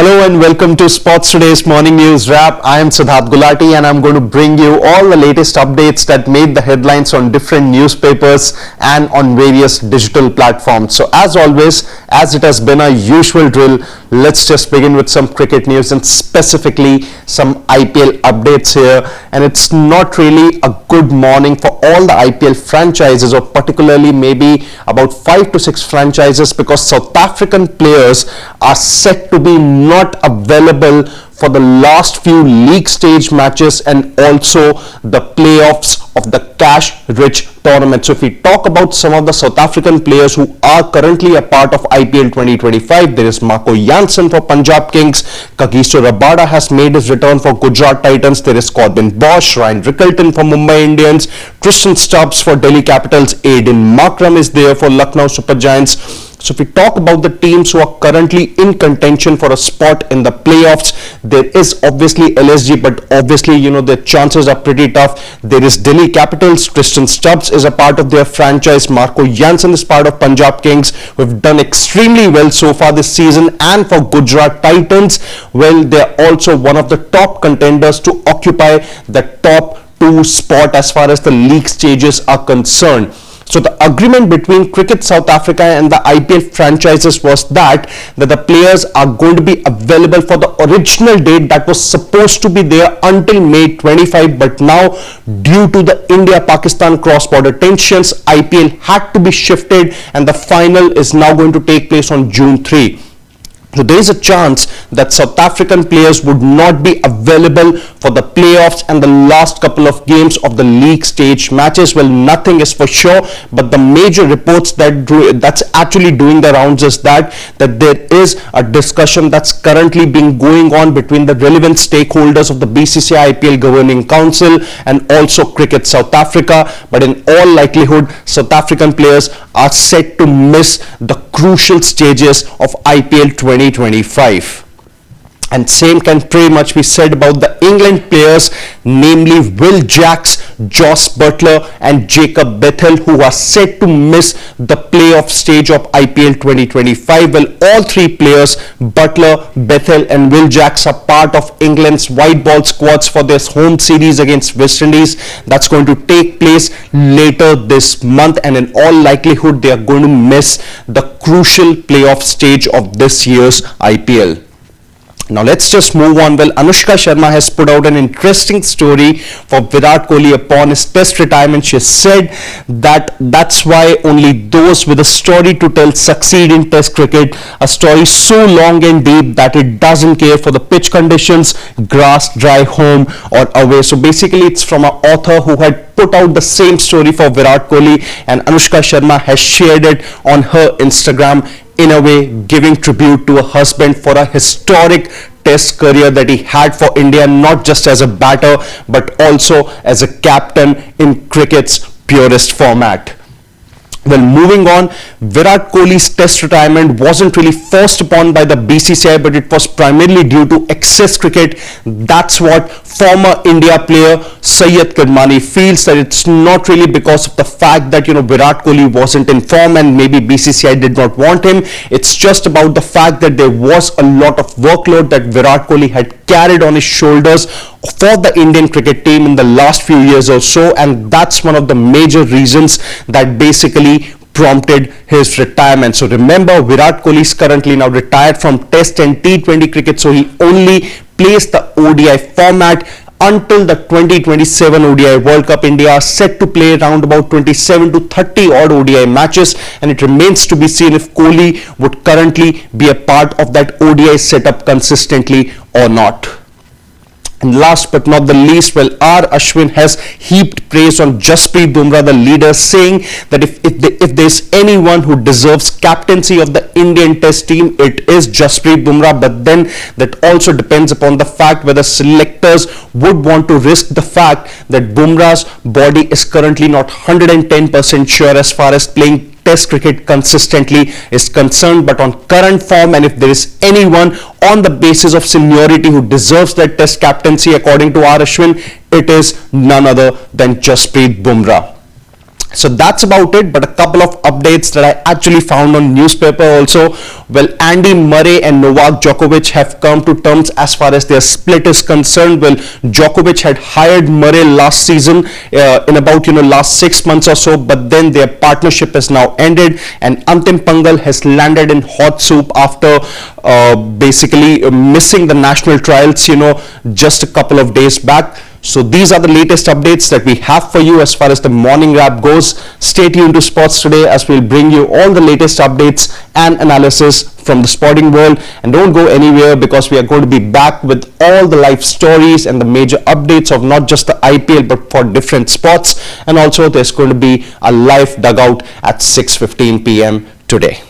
Hello and welcome to Sports Today's Morning News Wrap. I am Siddharth Gulati and I'm going to bring you all the latest updates that made the headlines on different newspapers and on various digital platforms. So as always, as it has been our usual drill, let's just begin with some cricket news and specifically some IPL updates here. And it's not really a good morning for all the IPL franchises, or particularly maybe about 5 to 6 franchises, because South African players are set to be not available for the last few league stage matches and also the playoffs of the cash-rich tournament. So if we talk about some of the South African players who are currently a part of IPL 2025, there is Marco Jansen for Punjab Kings, Kagiso Rabada has made his return for Gujarat Titans, there is Corbin Bosch, Ryan Rickelton for Mumbai Indians, Tristan Stubbs for Delhi Capitals, Aiden Markram is there for Lucknow Super Giants. So if we talk about the teams who are currently in contention for a spot in the playoffs, there is obviously LSG, but obviously, the chances are pretty tough. There is Delhi Capitals, Tristan Stubbs is a part of their franchise, Marco Jansen is part of Punjab Kings, who have done extremely well so far this season, and for Gujarat Titans, well, they're also one of the top contenders to occupy the top 2 spot as far as the league stages are concerned. So the agreement between Cricket South Africa and the IPL franchises was that the players are going to be available for the original date that was supposed to be there until May 25, but now due to the India-Pakistan cross-border tensions, IPL had to be shifted and the final is now going to take place on June 3. So there is a chance that South African players would not be available for the playoffs and the last couple of games of the league stage matches. Well, nothing is for sure, but the major reports that's actually doing the rounds is that there is a discussion that's currently being going on between the relevant stakeholders of the BCCI IPL Governing Council and also Cricket South Africa. But in all likelihood, South African players are set to miss the crucial stages of IPL 2025. And same can pretty much be said about the England players, namely Will Jacks, Joss Buttler and Jacob Bethel, who are set to miss the playoff stage of IPL 2025. Well, all 3 players, Buttler, Bethel and Will Jacks, are part of England's white ball squads for this home series against West Indies. That's going to take place later this month, and in all likelihood they are going to miss the crucial playoff stage of this year's IPL. Now let's just move on. Well, Anushka Sharma has put out an interesting story for Virat Kohli upon his test retirement. She said that that's why only those with a story to tell succeed in test cricket, a story so long and deep that it doesn't care for the pitch conditions, grass, dry, home or away. So basically it's from an author who had put out the same story for Virat Kohli, and Anushka Sharma has shared it on her Instagram, in a way giving tribute to her husband for a historic test career that he had for India, not just as a batter but also as a captain in cricket's purest format. Well, moving on, Virat Kohli's test retirement wasn't really forced upon by the BCCI, but it was primarily due to excess cricket. That's what former India player Syed Kirmani feels, that it's not really because of the fact that Virat Kohli wasn't in form and maybe BCCI did not want him. It's just about the fact that there was a lot of workload that Virat Kohli had carried on his shoulders for the Indian cricket team in the last few years or so, and that's one of the major reasons that basically prompted his retirement. So remember, Virat Kohli is currently now retired from Test and T20 cricket, so he only plays the ODI format until the 2027 ODI World Cup. India are set to play around about 27 to 30 odd ODI matches, and it remains to be seen if Kohli would currently be a part of that ODI setup consistently or not. And last but not the least, well, Ashwin has heaped praise on Jasprit Bumra, the leader, saying that if there's anyone who deserves captaincy of the Indian Test team, it is Jasprit Bumra. But then that also depends upon the fact whether selectors would want to risk the fact that Bumra's body is currently not 110% sure as far as playing Test cricket consistently is concerned. But on current form, and if there is anyone on the basis of seniority who deserves that Test captaincy according to Ashwin, it is none other than Jasprit Bumra. So that's about it, but a couple of updates that I actually found on newspaper also. Well, Andy Murray and Novak Djokovic have come to terms as far as their split is concerned. Well, Djokovic had hired Murray last season in about last 6 months or so, but then their partnership has now ended, and Antim Pangal has landed in hot soup after basically missing the national trials just a couple of days back. So these are the latest updates that we have for you as far as the morning wrap goes. Stay tuned to Sports Today as we'll bring you all the latest updates and analysis from the sporting world. And don't go anywhere, because we are going to be back with all the live stories and the major updates of not just the IPL but for different sports. And also there's going to be a live dugout at 6:15 p.m. today.